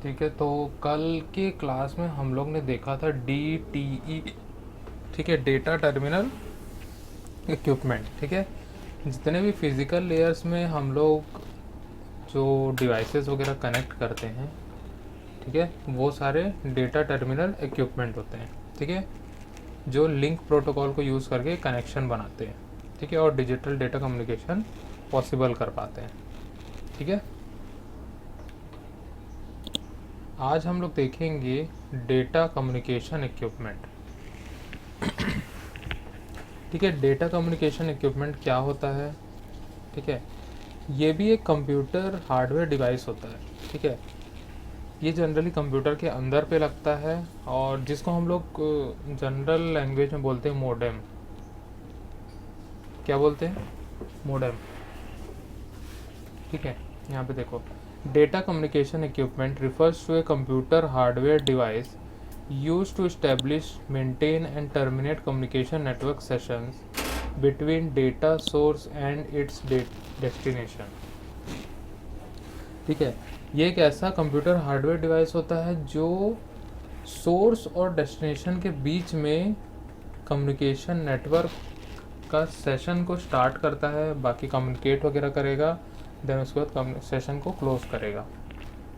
ठीक है, तो कल के क्लास में हम लोग ने देखा था डी टी ई, ठीक है, डेटा टर्मिनल इक्विपमेंट। ठीक है, जितने भी फिज़िकल लेयर्स में हम लोग जो डिवाइसेस वगैरह कनेक्ट करते हैं, ठीक है, वो सारे डेटा टर्मिनल इक्विपमेंट होते हैं। ठीक है, जो लिंक प्रोटोकॉल को यूज़ करके कनेक्शन बनाते हैं, ठीक है, और डिजिटल डेटा कम्युनिकेशन पॉसिबल कर पाते हैं। ठीक है, आज हम लोग देखेंगे डेटा कम्युनिकेशन इक्विपमेंट। ठीक है, डेटा कम्युनिकेशन इक्विपमेंट क्या होता है? ठीक है, ये भी एक कंप्यूटर हार्डवेयर डिवाइस होता है। ठीक है, ये जनरली कंप्यूटर के अंदर पे लगता है और जिसको हम लोग जनरल लैंग्वेज में बोलते हैं मोडेम। क्या बोलते हैं? मोडेम। ठीक है, यहाँ पे देखो, data communication equipment refers to a computer hardware device used to establish, maintain and terminate communication network sessions between data source and its destination। ठीक है, ये एक ऐसा कंप्यूटर हार्डवेयर डिवाइस होता है जो सोर्स और डेस्टिनेशन के बीच में कम्युनिकेशन नेटवर्क का सेशन को स्टार्ट करता है, बाकी कम्युनिकेट वगैरह करेगा, देन उसके बाद सेशन को क्लोज करेगा।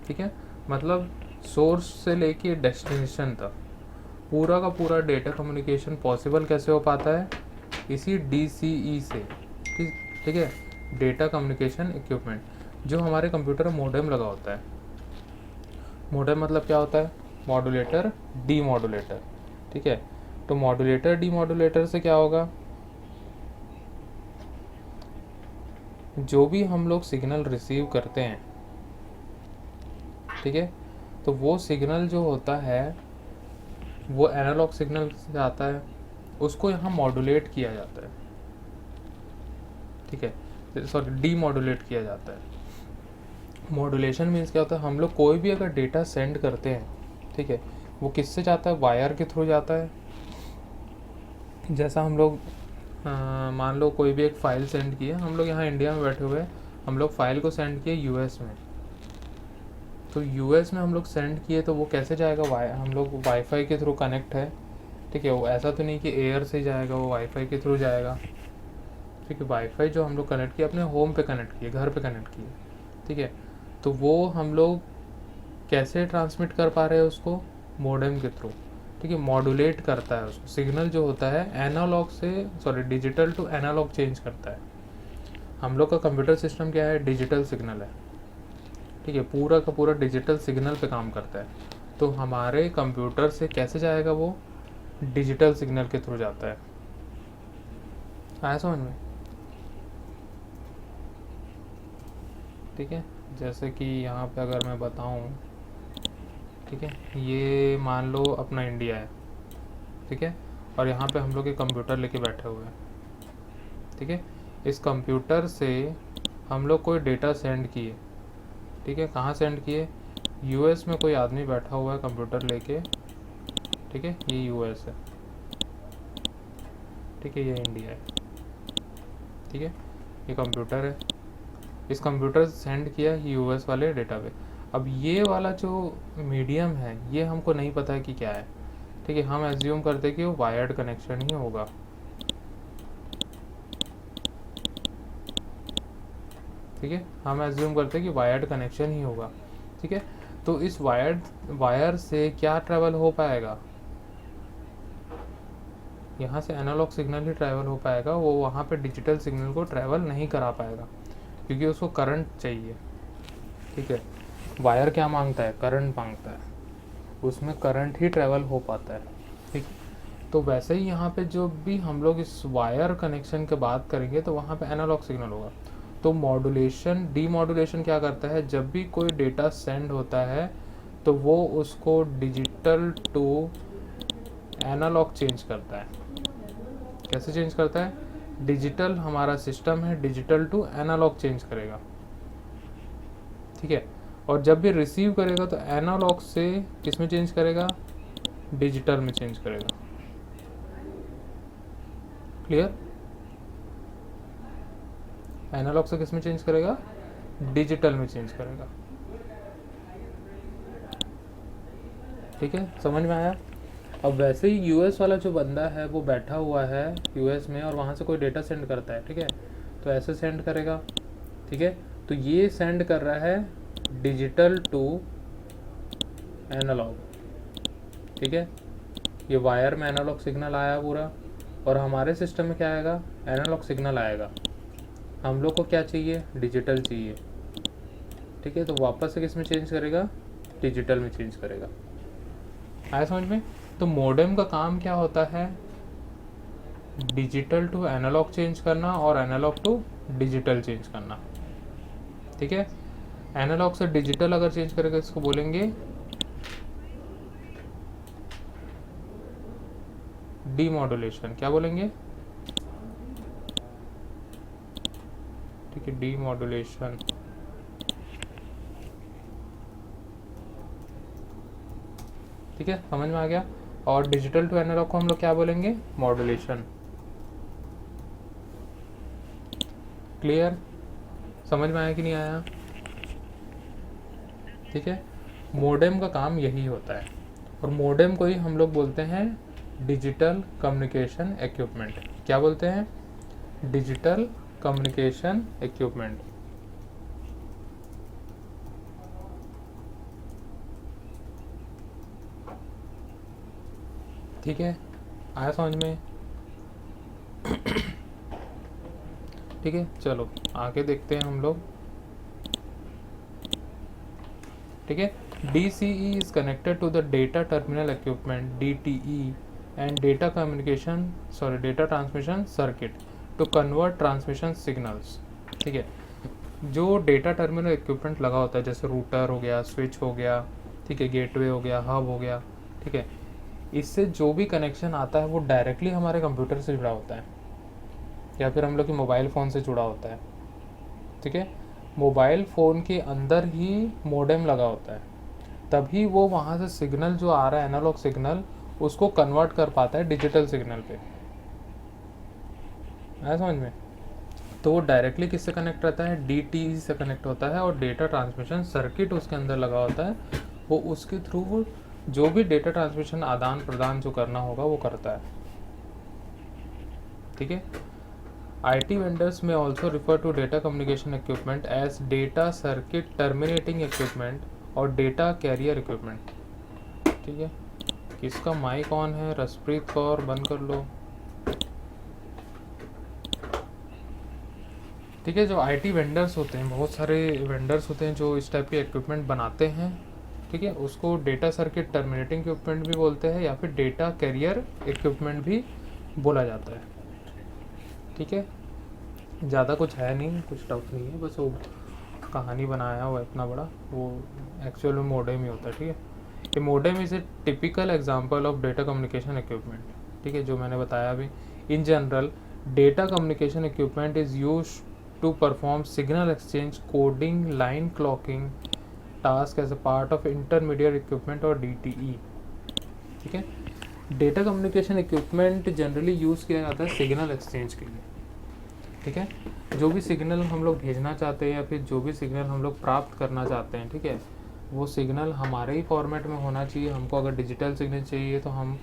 ठीक है, मतलब सोर्स से लेके डेस्टिनेशन तक पूरा का पूरा डेटा कम्युनिकेशन पॉसिबल कैसे हो पाता है? इसी DCE से। ठीक है, डेटा कम्युनिकेशन इक्विपमेंट, जो हमारे कंप्यूटर में मोडेम लगा होता है। मोडेम मतलब क्या होता है? Modulator, demodulator. ठीक है, तो मॉड्यूलेटर डीमॉड्यूलेटर से क्या होगा? जो भी हम लोग सिग्नल रिसीव करते हैं, ठीक है, तो वो सिग्नल जो होता है वो एनालॉग सिग्नल से आता है, उसको यहाँ मॉड्यूलेट किया जाता है। ठीक है, सॉरी, डीमॉड्यूलेट किया जाता है। मॉड्यूलेशन मीन्स क्या होता है? हम लोग कोई भी अगर डेटा सेंड करते हैं, ठीक है, वो किससे जाता है? वायर के थ्रू जाता है। जैसा हम लोग मान लो कोई भी एक फ़ाइल सेंड किए, हम लोग यहाँ इंडिया में बैठे हुए, हम लोग फ़ाइल को सेंड किए यूएस में, तो यूएस में हम लोग सेंड किए तो वो कैसे जाएगा? हम लोग वाईफाई के थ्रू कनेक्ट है। ठीक है, वो ऐसा तो नहीं कि एयर से जाएगा, वो वाईफाई के थ्रू जाएगा। ठीक है, वाईफाई जो हम लोग कनेक्ट किए अपने होम पे कनेक्ट किए, घर पे कनेक्ट किए। ठीक है, तो वो हम लोग कैसे ट्रांसमिट कर पा रहे हैं उसको? मोडेम के थ्रू। ठीक है, मॉड्यूलेट करता है उसको, सिग्नल जो होता है एनालॉग से, sorry, digital to analog change करता है। हम लोग का कंप्यूटर सिस्टम क्या है? डिजिटल सिग्नल है। ठीक है, पूरा का पूरा डिजिटल सिग्नल पे काम करता है। तो हमारे कंप्यूटर से कैसे जाएगा? वो डिजिटल सिग्नल के थ्रू जाता है। आया समझ में? ठीक है, जैसे कि यहाँ पे अगर मैं बताऊँ, ठीक है, ये मान लो अपना इंडिया है, ठीक है, और यहाँ पे हम लोग एक कंप्यूटर लेके बैठे हुए हैं। ठीक है, इस कंप्यूटर से हम लोग कोई डेटा सेंड किए। ठीक है, कहाँ सेंड किए? यूएस में कोई आदमी बैठा हुआ है कंप्यूटर लेके। ठीक है, ये यूएस है। ठीक है, ये इंडिया है। ठीक है, ये कंप्यूटर है, इस कंप्यूटर से सेंड किया यूएस वाले डेटा पे। अब ये वाला जो मीडियम है, ये हमको नहीं पता है कि क्या है। ठीक है, हम एज्यूम करते हैं कि वो वायर्ड कनेक्शन ही होगा। ठीक है, हम एज्यूम करते हैं कि वायर्ड कनेक्शन ही होगा। ठीक है, तो इस वायर से क्या ट्रैवल हो पाएगा? यहाँ से एनालॉग सिग्नल ही ट्रैवल हो पाएगा, वो वहाँ पे डिजिटल सिग्नल को ट्रैवल नहीं करा पाएगा, क्योंकि उसको करंट चाहिए। ठीक है, वायर क्या मांगता है? करंट मांगता है, उसमें करंट ही ट्रैवल हो पाता है। ठीक, तो वैसे ही यहाँ पे जो भी हम लोग इस वायर कनेक्शन की बात करेंगे तो वहाँ पे एनालॉग सिग्नल होगा। तो मॉड्यूलेशन डीमॉड्यूलेशन क्या करता है? जब भी कोई डेटा सेंड होता है तो वो उसको डिजिटल टू एनालॉग चेंज करता है। कैसे चेंज करता है? डिजिटल हमारा सिस्टम है, डिजिटल टू एनालॉग चेंज करेगा। ठीक है, और जब भी रिसीव करेगा तो एनालॉग से किस में चेंज करेगा? डिजिटल में चेंज करेगा। क्लियर? एनालॉग से किस में चेंज करेगा? डिजिटल में चेंज करेगा। ठीक है, समझ में आया। अब वैसे ही यूएस वाला जो बंदा है वो बैठा हुआ है यूएस में और वहाँ से कोई डेटा सेंड करता है, ठीक है, तो ऐसे सेंड करेगा, ठीक है। तो ये सेंड कर रहा है डिजिटल टू एनालॉग, ठीक है, ये वायर में एनालॉग सिग्नल आया पूरा, और हमारे सिस्टम में क्या आएगा, एनालॉग सिग्नल आएगा। हम लोग को क्या चाहिए, डिजिटल चाहिए, ठीक है। तो वापस से किस में चेंज करेगा, डिजिटल में चेंज करेगा। आया समझ में। तो मॉडेम का काम क्या होता है, डिजिटल टू एनालॉग चेंज करना और एनालॉग टू डिजिटल चेंज करना, ठीक है। एनालॉग से डिजिटल अगर चेंज करेगा इसको बोलेंगे डीमॉड्यूलेशन। क्या बोलेंगे, ठीक है, डीमॉड्यूलेशन, ठीक है, समझ में आ गया। और डिजिटल टू एनालॉग को हम लोग क्या बोलेंगे, मॉड्यूलेशन। क्लियर, समझ में आया कि नहीं आया, ठीक है। मोडेम का काम यही होता है, और मोडेम को ही हम लोग बोलते हैं डिजिटल कम्युनिकेशन इक्विपमेंट। क्या बोलते हैं, डिजिटल कम्युनिकेशन इक्विपमेंट, ठीक है। आया समझ में, ठीक है। चलो आगे देखते हैं हम लोग, ठीक है। DCE is connected to the data terminal equipment DTE and data transmission circuit to convert transmission signals, ठीक है। जो डेटा टर्मिनल इक्विपमेंट लगा होता है, जैसे रूटर हो गया, स्विच हो गया, ठीक है, गेटवे हो गया, हब हो गया, ठीक है, इससे जो भी कनेक्शन आता है वो डायरेक्टली हमारे कंप्यूटर से जुड़ा होता है, या फिर हम लोग की मोबाइल फ़ोन से जुड़ा होता है, ठीक है। मोबाइल फ़ोन के अंदर ही मोडेम लगा होता है, तभी वो वहाँ से सिग्नल जो आ रहा है, एनालॉग सिग्नल, उसको कन्वर्ट कर पाता है डिजिटल सिग्नल पे। आया समझ में। तो वो डायरेक्टली किससे कनेक्ट रहता है, DTE से कनेक्ट होता है, और डेटा ट्रांसमिशन सर्किट उसके अंदर लगा होता है, वो उसके थ्रू जो भी डेटा ट्रांसमिशन आदान प्रदान जो करना होगा वो करता है, ठीक है। IT vendors may also refer to data communication equipment as data circuit terminating equipment और data carrier equipment, ठीक है। किसका माइक ऑन है, रसप्रीत कौर, बंद कर लो, ठीक है। जो IT वेंडर्स होते हैं, बहुत सारे वेंडर्स होते हैं जो इस टाइप के इक्विपमेंट बनाते हैं, ठीक है, उसको डेटा सर्किट टर्मिनेटिंग इक्विपमेंट भी बोलते हैं, या फिर डेटा कैरियर इक्विपमेंट भी बोला जाता है, ठीक है। ज़्यादा कुछ है नहीं, कुछ टफ नहीं है, बस वो कहानी बनाया हुआ इतना बड़ा, वो एक्चुअल में मोडेम ही होता है, ठीक है। ये modem is a typical example of data communication equipment, ठीक है, जो मैंने बताया अभी। In general data communication equipment is use to perform signal exchange, coding, line clocking task as a part of intermediate equipment और DTE, ठीक है। Data communication equipment generally use किया जाता है सिग्नल एक्सचेंज के लिए, ठीक है। जो भी सिग्नल हम लोग भेजना चाहते हैं या फिर जो भी सिग्नल हम लोग प्राप्त करना चाहते हैं, ठीक है, वो सिग्नल हमारे ही फॉर्मेट में होना चाहिए। हमको अगर डिजिटल सिग्नल चाहिए तो हम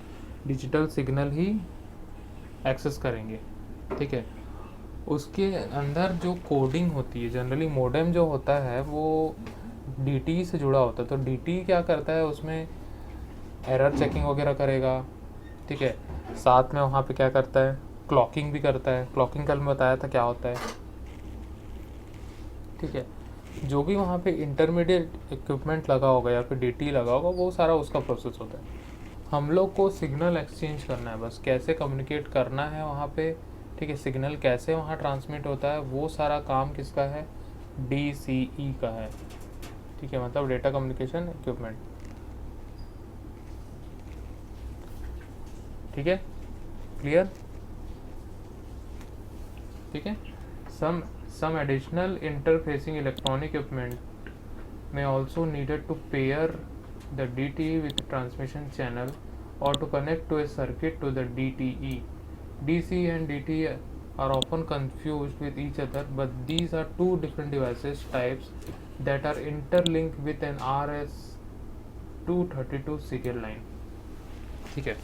डिजिटल सिग्नल ही एक्सेस करेंगे, ठीक है। उसके अंदर जो कोडिंग होती है, जनरली मोडेम जो होता है वो DTE से जुड़ा होता है, तो DTE क्या करता है, उसमें एरर चेकिंग वगैरह करेगा, ठीक है। साथ में वहाँ पे क्या करता है, क्लॉकिंग भी करता है। क्लॉकिंग कल मैं बताया था क्या होता है, ठीक है। जो भी वहाँ पे इंटरमीडिएट इक्विपमेंट लगा होगा या फिर DTE लगा होगा, वो सारा उसका प्रोसेस होता है। हम लोग को सिग्नल एक्सचेंज करना है, बस कैसे कम्युनिकेट करना है वहाँ पे, ठीक है, सिग्नल कैसे वहाँ ट्रांसमिट होता है, वो सारा काम किसका है, DCE का है, ठीक है, मतलब डेटा कम्युनिकेशन इक्विपमेंट, ठीक है, क्लियर, ठीक है। some additional interfacing electronic equipment may also needed to pair the DTE with the transmission channel or to connect to a circuit to the DTE. DCE and DTE are often confused with each other, but these are two different devices types that are interlinked with an RS-232 serial line. ठीक है,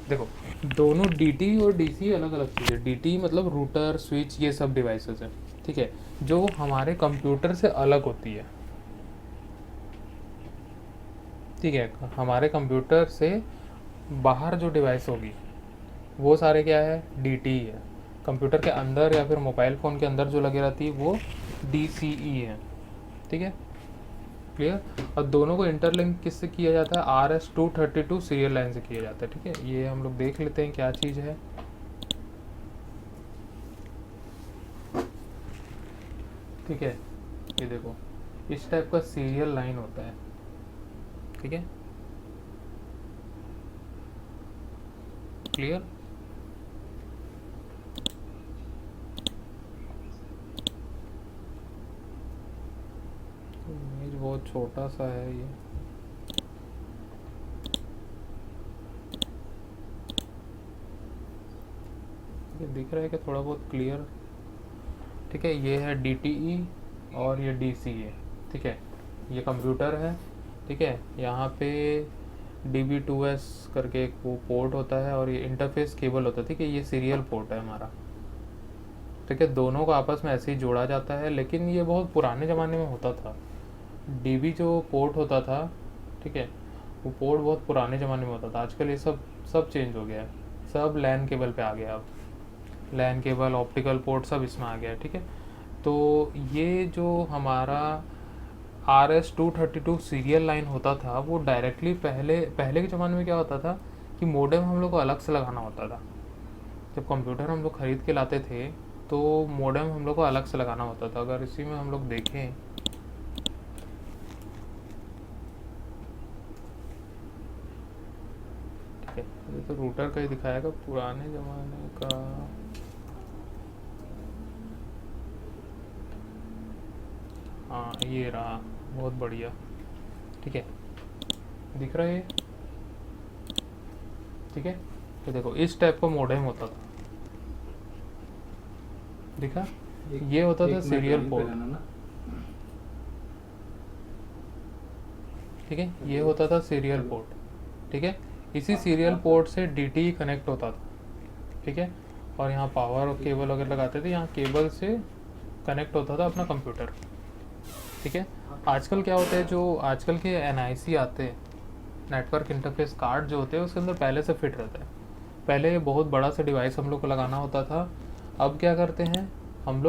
देखो दोनों DT और DC अलग अलग चीज़ है। DT मतलब router, switch, ये सब डिवाइसेस है, ठीक है, जो हमारे कंप्यूटर से अलग होती है। ठीक है, हमारे कंप्यूटर से बाहर जो डिवाइस होगी वो सारे क्या है, DT है। कंप्यूटर के अंदर या फिर मोबाइल फ़ोन के अंदर जो लगे रहती है वो DCE है। ठीक है, क्लियर। और दोनों को इंटरलिंक किससे किया जाता है, RS-232 सीरियल लाइन से किया जाता है। ठीक है, ये हम लोग देख लेते हैं क्या चीज़ है। ठीक है, ये देखो इस टाइप का सीरियल लाइन होता है। ठीक है, क्लियर। इमेज बहुत छोटा सा है ये दिख रहा है कि थोड़ा बहुत क्लियर। ठीक है, ये है DTE और ये DC है। ठीक है, ये कंप्यूटर है। ठीक है, यहाँ पे DB2S करके एक वो पोर्ट होता है और ये इंटरफेस केबल होता है। ठीक है, ये सीरियल पोर्ट है हमारा। ठीक है, दोनों को आपस में ऐसे ही जोड़ा जाता है, लेकिन ये बहुत पुराने ज़माने में होता था। DB जो पोर्ट होता था, ठीक है, वो पोर्ट बहुत पुराने ज़माने में होता था। आजकल ये सब चेंज हो गया है, सब लैन केबल पे आ गया। अब लैन केबल, ऑप्टिकल पोर्ट सब इसमें आ गया है। ठीक है, तो ये जो हमारा RS-232 सीरियल लाइन होता था वो डायरेक्टली पहले के ज़माने में क्या होता था कि मॉडेम हम लोग को अलग से लगाना होता था। जब कंप्यूटर हम लोग ख़रीद के लाते थे तो मॉडेम हम लोग को अलग से लगाना होता था। अगर इसी में हम लोग देखें, ठीक है, ये तो रूटर का ही दिखाएगा पुराने ज़माने का। हाँ, ये रहा, बहुत बढ़िया। ठीक है, दिख रहा है ये। ठीक है, तो देखो इस टाइप का मॉडेम होता था। दिखा, ये होता था सीरियल पोर्ट। ठीक है, ये होता था सीरियल पोर्ट। ठीक है, इसी सीरियल पोर्ट से DT कनेक्ट होता था। ठीक है, और यहाँ पावर और केबल वगैरह लगाते थे, यहाँ केबल से कनेक्ट होता था अपना कंप्यूटर। ठीक है, आजकल क्या होता है, जो आजकल के NIC आते हैं, नेटवर्क इंटरफेस कार्ड जो होते हैं, उसके अंदर पहले से फिट रहता है। पहले बहुत बड़ा सा डिवाइस हम लोग को लगाना होता था। अब क्या करते हैं हम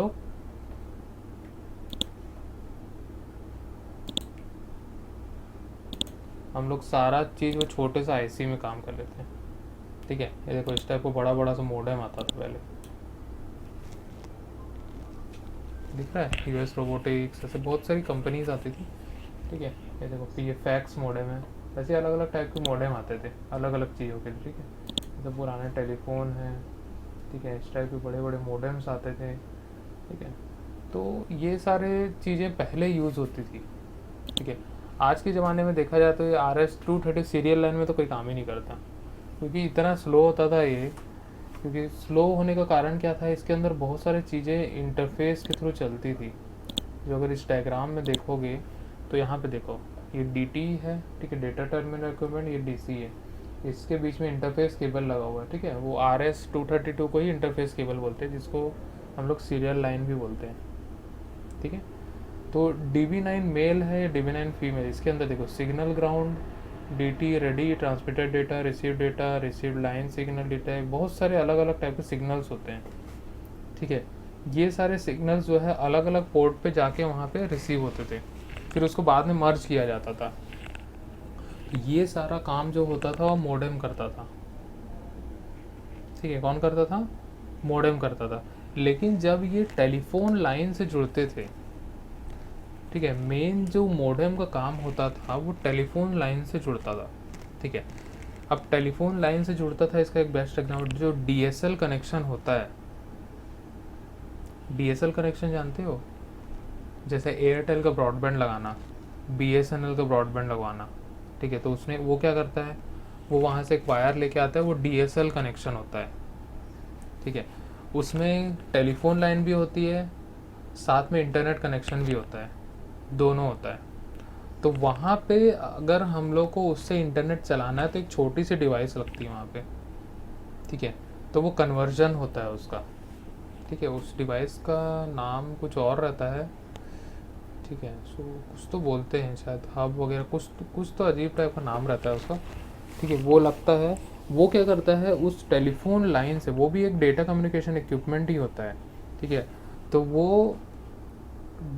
लोग सारा चीज़ वो छोटे से IC में काम कर लेते हैं। ठीक है, ये देखो इस टाइप को बड़ा सा मॉडेम आता था पहले। दिख रहा है, US रोबोटिक्स, ऐसे बहुत सारी कंपनीज आती थी। ठीक है, ये देखो PFX मॉडेम है। ऐसे अलग अलग टाइप के मॉडेम आते थे अलग अलग चीज़ों के लिए। ठीक है, जैसे पुराने टेलीफोन हैं। ठीक है, इस टाइप के बड़े बड़े मॉडेम्स आते थे। ठीक है, तो ये सारे चीज़ें पहले यूज़ होती थी। ठीक है, आज के ज़माने में देखा जाए तो ये RS-232 सीरियल लाइन में तो कोई काम ही नहीं करता, क्योंकि इतना स्लो होता था ये। क्योंकि स्लो होने का कारण क्या था, इसके अंदर बहुत सारी चीज़ें इंटरफेस के थ्रू चलती थी। जो अगर इस डायग्राम में देखोगे तो यहाँ पे देखो ये DT है। ठीक है, डेटा टर्मिनल इक्विपमेंट, ये DC है। इसके बीच में इंटरफेस केबल लगा हुआ है। ठीक है, वो RS-232 को ही इंटरफेस केबल बोलते हैं, जिसको हम लोग सीरियल लाइन भी बोलते हैं। ठीक है, तो DB9 मेल है, DB9 फीमेल। इसके अंदर देखो signal ground, DT ready, transmitted data, received line signal data, बहुत सारे अलग अलग टाइप के सिग्नल्स होते हैं। ठीक है, ये सारे सिग्नल्स जो है अलग अलग पोर्ट पे जाके वहाँ पे रिसीव होते थे, फिर उसको बाद में मर्ज किया जाता था। ये सारा काम जो होता था वो मॉडेम करता था। ठीक है, कौन करता था, मॉडेम करता था। लेकिन जब ये टेलीफोन लाइन से जुड़ते थे, ठीक है, मेन जो मॉडेम का काम होता था वो टेलीफोन लाइन से जुड़ता था। ठीक है, अब टेलीफोन लाइन से जुड़ता था, इसका एक बेस्ट एग्जाम्पल जो DSL कनेक्शन होता है। DSL कनेक्शन जानते हो, जैसे एयरटेल का ब्रॉडबैंड लगाना, BSNL का ब्रॉडबैंड लगवाना। ठीक है, तो उसने वो क्या करता है, वो वहाँ से एक वायर लेके आता है, वो DSL कनेक्शन होता है। ठीक है, उसमें टेलीफोन लाइन भी होती है, साथ में इंटरनेट कनेक्शन भी होता है, दोनों होता है। तो वहाँ पे अगर हम लोग को उससे इंटरनेट चलाना है तो एक छोटी सी डिवाइस लगती है वहाँ पे, ठीक है। तो वो कन्वर्जन होता है उसका, ठीक है। उस डिवाइस का नाम कुछ और रहता है, ठीक है। सो कुछ तो बोलते हैं शायद हब वगैरह, कुछ तो अजीब टाइप का नाम रहता है उसका, ठीक है। वो लगता है, वो क्या करता है उस टेलीफोन लाइन से, वो भी एक डेटा कम्युनिकेशन इक्विपमेंट ही होता है, ठीक है। तो वो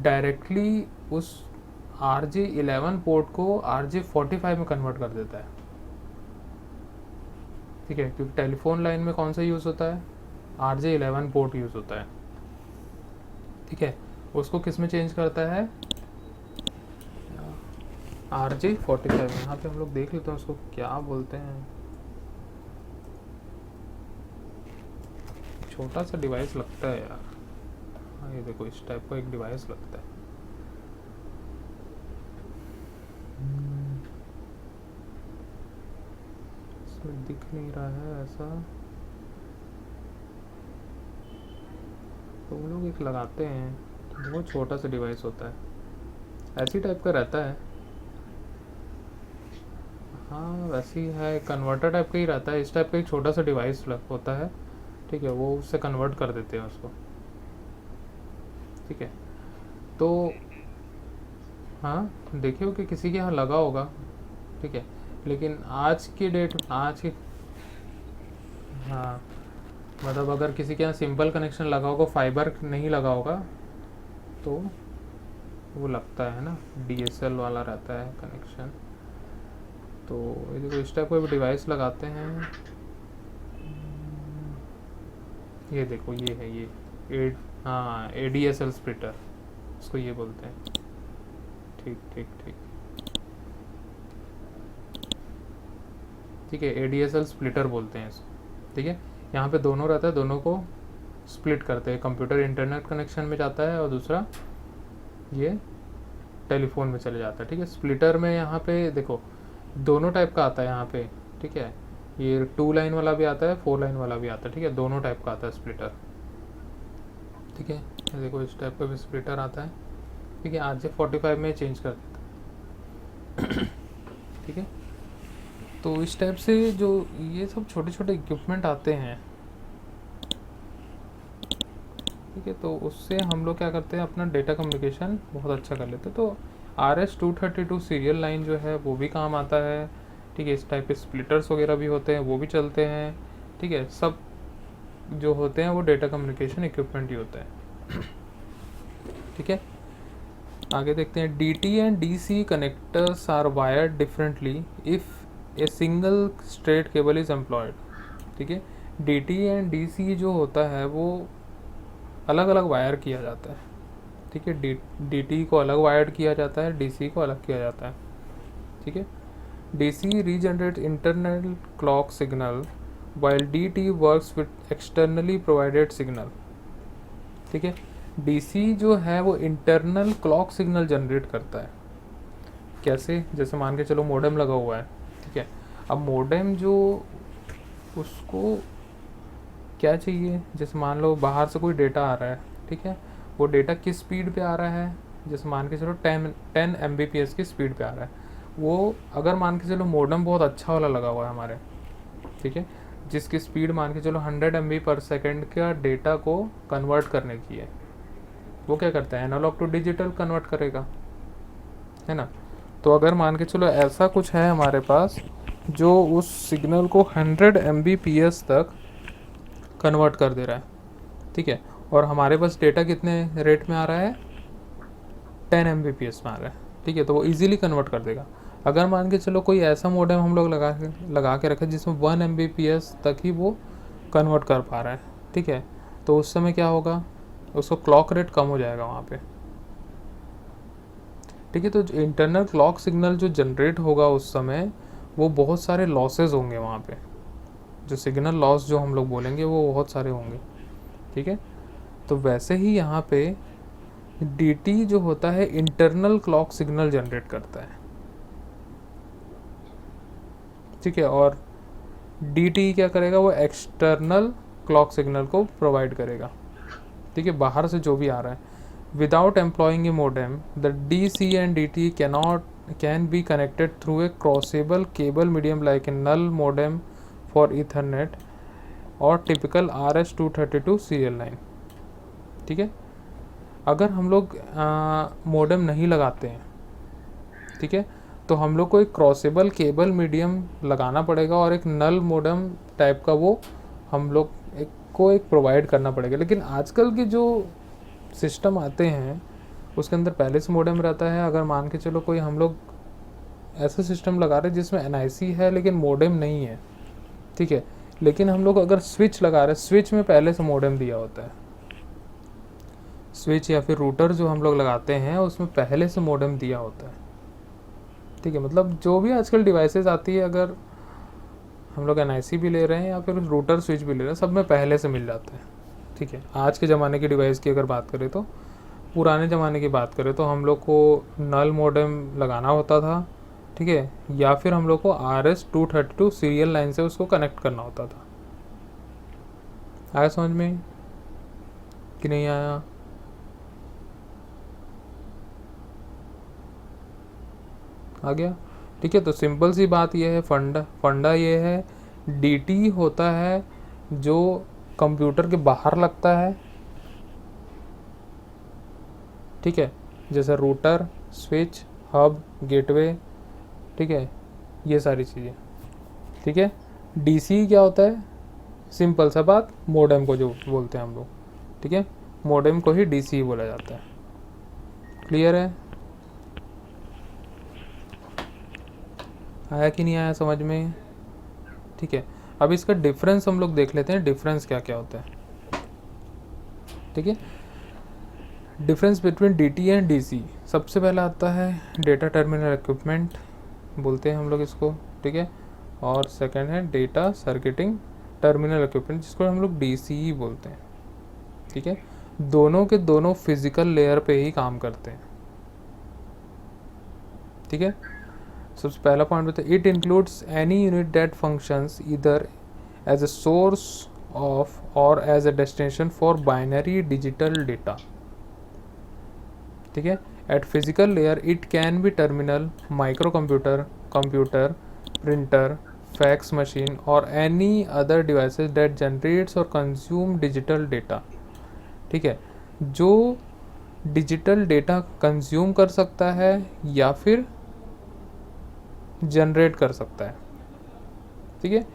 डायरेक्टली उस RJ11 पोर्ट को RJ45 में कन्वर्ट कर देता है, ठीक है। क्योंकि टेलीफोन लाइन में कौन सा यूज़ होता है, RJ11 पोर्ट यूज़ होता है, ठीक है। उसको किस में चेंज करता है, RJ45 में। यहाँ पे हम लोग देख लेते हैं उसको क्या बोलते हैं। छोटा सा डिवाइस लगता है यार, हाँ ये देखो इस टाइप का एक डिवाइस लगता है। इसमें दिख नहीं रहा है ऐसा, तो वो लोग एक लगाते हैं, बहुत छोटा सा डिवाइस होता है, ऐसी टाइप का रहता है। हाँ वैसे ही है, कन्वर्टर टाइप का ही रहता है, इस टाइप का एक छोटा सा डिवाइस होता है, ठीक है। वो उससे कन्वर्ट कर देते हैं उसको, ठीक है। तो हाँ देखिए हो कि किसी के यहाँ लगा होगा, ठीक है। लेकिन आज की डेट, आज की, हाँ मतलब अगर किसी के यहाँ सिंपल कनेक्शन लगा होगा, फाइबर नहीं लगा होगा, तो वो लगता है ना, DSL वाला रहता है कनेक्शन। तो ये देखो इस टाइप का भी डिवाइस लगाते हैं। ये देखो ये है ये हाँ ADSL स्प्लिटर, इसको ये बोलते हैं, ठीक ठीक ठीक, ठीक है। ADSL स्प्लिटर बोलते हैं इसको, ठीक है। यहाँ पे दोनों रहता है, दोनों को स्प्लिट करते हैं, कंप्यूटर इंटरनेट कनेक्शन में जाता है और दूसरा ये टेलीफोन में चले जाता है, ठीक है। स्प्लिटर में यहाँ पे देखो दोनों टाइप का आता है यहाँ पे, ठीक है। ये 2 लाइन वाला भी आता है, 4 लाइन वाला भी आता है, ठीक है। दोनों टाइप का आता है स्प्लिटर, ठीक है। ये देखो इस टाइप का भी स्प्लिटर आता है, ठीक है। RJ45 में चेंज कर देता है, ठीक है। तो इस टाइप से जो ये सब छोटे छोटे इक्विपमेंट आते हैं, ठीक है, तो उससे हम लोग क्या करते हैं, अपना डेटा कम्युनिकेशन बहुत अच्छा कर लेते हैं। तो RS-232 सीरियल लाइन जो है वो भी काम आता है, ठीक है। इस टाइप के स्प्लिटर्स वगैरह भी होते हैं, वो भी चलते हैं, ठीक है। सब जो होते हैं वो डेटा कम्युनिकेशन इक्विपमेंट ही होता है, ठीक है। आगे देखते हैं, DT and DC connectors are wired differently if a single straight cable is employed, ठीक है। DT एंड DC जो होता है वो अलग अलग वायर किया जाता है, ठीक है। DT को अलग वायर्ड किया जाता है, DC को अलग किया जाता है, ठीक है। DC regenerate internal clock signal while DT works with externally provided signal, ठीक है। DC जो है वो इंटरनल क्लॉक सिग्नल जनरेट करता है, कैसे, जैसे मान के चलो मोडेम लगा हुआ है, ठीक है। अब मोडेम जो, उसको क्या चाहिए, जैसे मान लो बाहर से कोई डेटा आ रहा है, ठीक है। वो डेटा किस स्पीड पे आ रहा है, जैसे मान के चलो 10 Mbps की स्पीड पे आ रहा है। वो अगर मान के चलो मोडेम बहुत अच्छा वाला लगा हुआ है हमारे, ठीक है, जिसकी स्पीड मान के चलो 100 MB/s का डेटा को कन्वर्ट करने की है, वो क्या करता है, एनालॉग टू डिजिटल कन्वर्ट करेगा, है ना। तो अगर मान के चलो ऐसा कुछ है हमारे पास जो उस सिग्नल को 100 Mbps तक कन्वर्ट कर दे रहा है, ठीक है। और हमारे पास डेटा कितने रेट में आ रहा है, 10 Mbps में आ रहा है, ठीक है। तो वो इजीली कन्वर्ट कर देगा। अगर मान के चलो कोई ऐसा मॉडेम हम लोग लगा के रखे जिसमें 1 Mbps तक ही वो कन्वर्ट कर पा रहा है, ठीक है। तो उस समय क्या होगा, उसको क्लॉक रेट कम हो जाएगा वहाँ पे, ठीक है। तो इंटरनल क्लॉक सिग्नल जो जनरेट होगा उस समय, वो बहुत सारे लॉसेज होंगे वहाँ पे, जो सिग्नल लॉस जो हम लोग बोलेंगे वो बहुत सारे होंगे, ठीक है। तो वैसे ही यहाँ पे DT जो होता है इंटरनल क्लॉक सिग्नल जनरेट करता है, ठीक है। और DT क्या करेगा, वो एक्सटर्नल क्लॉक सिग्नल को प्रोवाइड करेगा, ठीक है, बाहर से जो भी आ रहा है। Without employing A modem the DC and DT cannot can be connected through a crossable cable medium like a null modem for Ethernet or typical RS-232 serial line। ठीक है, अगर हम लोग मोडेम नहीं लगाते हैं, ठीक है, तो हम लोग को एक क्रॉसेबल केबल मीडियम लगाना पड़ेगा और एक नल मोडेम टाइप का वो हम लोग एक प्रोवाइड करना पड़ेगा। लेकिन आजकल के जो सिस्टम आते हैं उसके अंदर पहले से मोडेम रहता है। अगर मान के चलो कोई हम लोग ऐसा सिस्टम लगा रहे जिसमें NIC है लेकिन मोडेम नहीं है, ठीक है, लेकिन हम लोग अगर स्विच लगा रहे, स्विच में पहले से मोडेम दिया होता है। स्विच या फिर रूटर जो हम लोग लगाते हैं उसमें पहले से मोडेम दिया होता है, ठीक है। मतलब जो भी आजकल डिवाइसेस आती है, अगर हम लोग NIC भी ले रहे हैं या फिर रूटर स्विच भी ले रहे हैं, सब में पहले से मिल जाता है, ठीक है। आज के ज़माने की डिवाइस की अगर बात करें तो, पुराने ज़माने की बात करें तो हम लोग को नल मोडेम लगाना होता था, ठीक है, या फिर हम लोग को RS-232 सीरियल लाइन से उसको कनेक्ट करना होता था। आया समझ में कि नहीं आया? आ गया, ठीक है। तो सिंपल सी बात यह है, फंडा ये है, DT होता है जो कंप्यूटर के बाहर लगता है, ठीक है, जैसे रूटर, स्विच, हब, गेटवे, ठीक है, ये सारी चीज़ें, ठीक है। DC क्या होता है? सिंपल सा बात, मोडेम को जो बोलते हैं हम लोग, ठीक है, मोडेम को ही DC बोला जाता है। क्लियर है? आया कि नहीं आया समझ में? ठीक है, अब इसका डिफरेंस हम लोग देख लेते हैं, डिफरेंस क्या क्या होता है, ठीक है। Difference between DT and DC, सबसे पहला आता है डेटा टर्मिनल इक्विपमेंट, बोलते हैं हम लोग इसको, ठीक है। और सेकंड है डेटा सर्किटिंग टर्मिनल इक्विपमेंट, जिसको हम लोग DCE बोलते हैं, ठीक है। दोनों के दोनों फिजिकल लेयर पे ही काम करते हैं, ठीक है। सबसे पहला पॉइंट बताए, it includes any unit that functions either as a source of और as a destination for binary digital data, ठीक है। At physical layer it can be terminal, micro computer, computer, printer, fax machine और any other devices that generates और consume digital data, ठीक है, जो digital data consume कर सकता है या फिर जनरेट कर सकता है, ठीक है।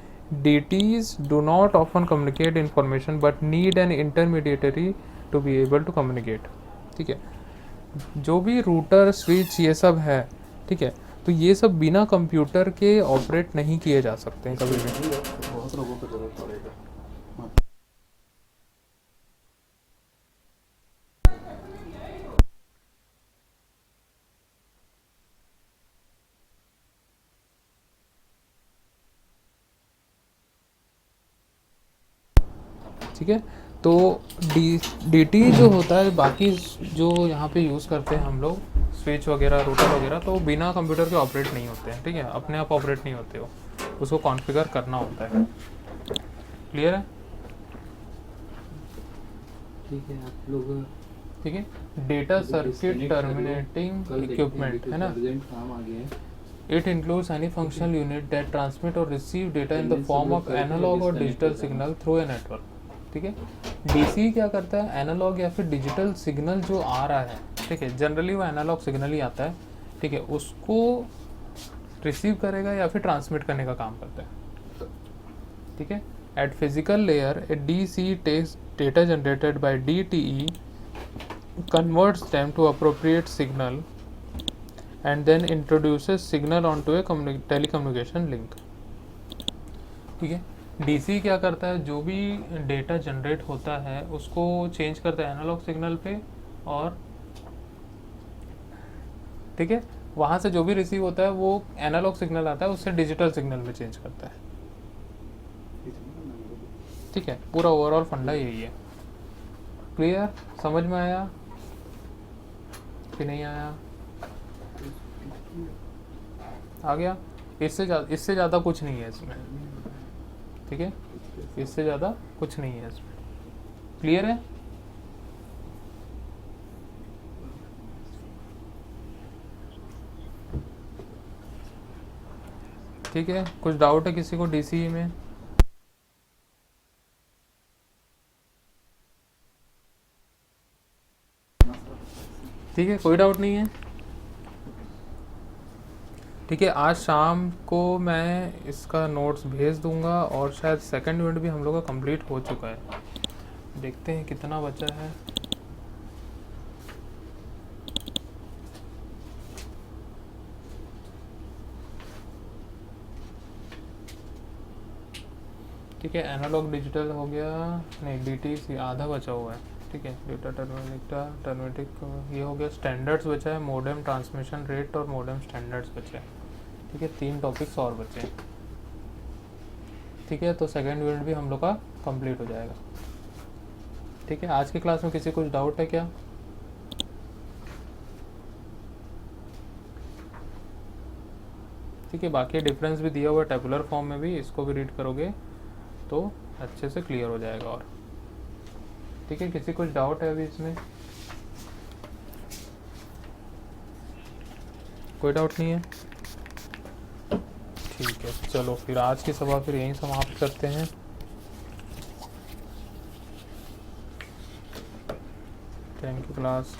DTs do not often communicate information but need an intermediary to be able to communicate, ठीक है। जो भी रूटर, स्विच, ये सब है, ठीक है, तो ये सब बिना कंप्यूटर के ऑपरेट नहीं किए जा सकते हैं कभी भी। बहुत लोगों को जरूरत पड़ेगा। ठीक है, तो DT जो होता है, बाकी जो यहाँ पे यूज़ करते हैं हम लोग, स्विच वगैरह, रूटर वगैरह, तो बिना कंप्यूटर के ऑपरेट नहीं होते हैं, ठीक है, अपने आप ऑपरेट नहीं होते हो, उसको कॉन्फ़िगर करना होता है। क्लियर है? ठीक है, आप लोग ठीक है, डेटा सर्किट टर्मिनेटिंग इक्विपमेंट है ना, काम आ गया है। It includes any functional unit that transmit or receive data in the form of analog or digital signal through a network, ठीक है। DC क्या करता है, एनालॉग या फिर डिजिटल सिग्नल जो आ रहा है, ठीक है, जनरली वो एनालॉग सिग्नल ही आता है, ठीक है, उसको रिसीव करेगा या फिर ट्रांसमिट करने का काम करता है, ठीक है। At physical layer a DC takes data generated by DTE converts them to appropriate signal and then introduces signal onto a telecommunication link, ठीक है। DC क्या करता है, जो भी डेटा जनरेट होता है उसको चेंज करता है एनालॉग सिग्नल पे, और ठीक है, वहाँ से जो भी रिसीव होता है वो एनालॉग सिग्नल आता है, उससे डिजिटल सिग्नल में चेंज करता है, ठीक है। पूरा ओवरऑल फंडा यही है। क्लियर? समझ में आया कि नहीं आया? आ गया? इससे ज़्यादा कुछ नहीं है इसमें, ठीक है, इससे ज़्यादा कुछ नहीं है इसमें। क्लियर है? ठीक है, कुछ डाउट है किसी को डीसी में? ठीक है, कोई डाउट नहीं है। ठीक है, आज शाम को मैं इसका नोट्स भेज दूंगा और शायद सेकंड यूनिट भी हम लोग का कंप्लीट हो चुका है। देखते हैं कितना बचा है। ठीक है, एनालॉग डिजिटल हो गया, नहीं डीटीसी आधा बचा हुआ है। ठीक है, डेटा टर्मेटिक ये हो गया, स्टैंडर्ड्स बचा है, मोडेम ट्रांसमिशन रेट और मोडेम स्टैंडर्ड्स बचे हैं। ठीक है, 3 टॉपिक्स और बचे हैं। ठीक है, तो सेकंड यूनिट भी हम लोग का कंप्लीट हो जाएगा। ठीक है, आज की क्लास में किसी कुछ डाउट है क्या? ठीक है, बाकी डिफरेंस भी दिया हुआ है टेबुलर फॉर्म में भी, इसको भी रीड करोगे तो अच्छे से क्लियर हो जाएगा। और ठीक है, किसी कुछ डाउट है अभी इसमें? कोई डाउट नहीं है? ठीक है, चलो फिर आज की सभा फिर यहीं समाप्त करते हैं। Thank you class.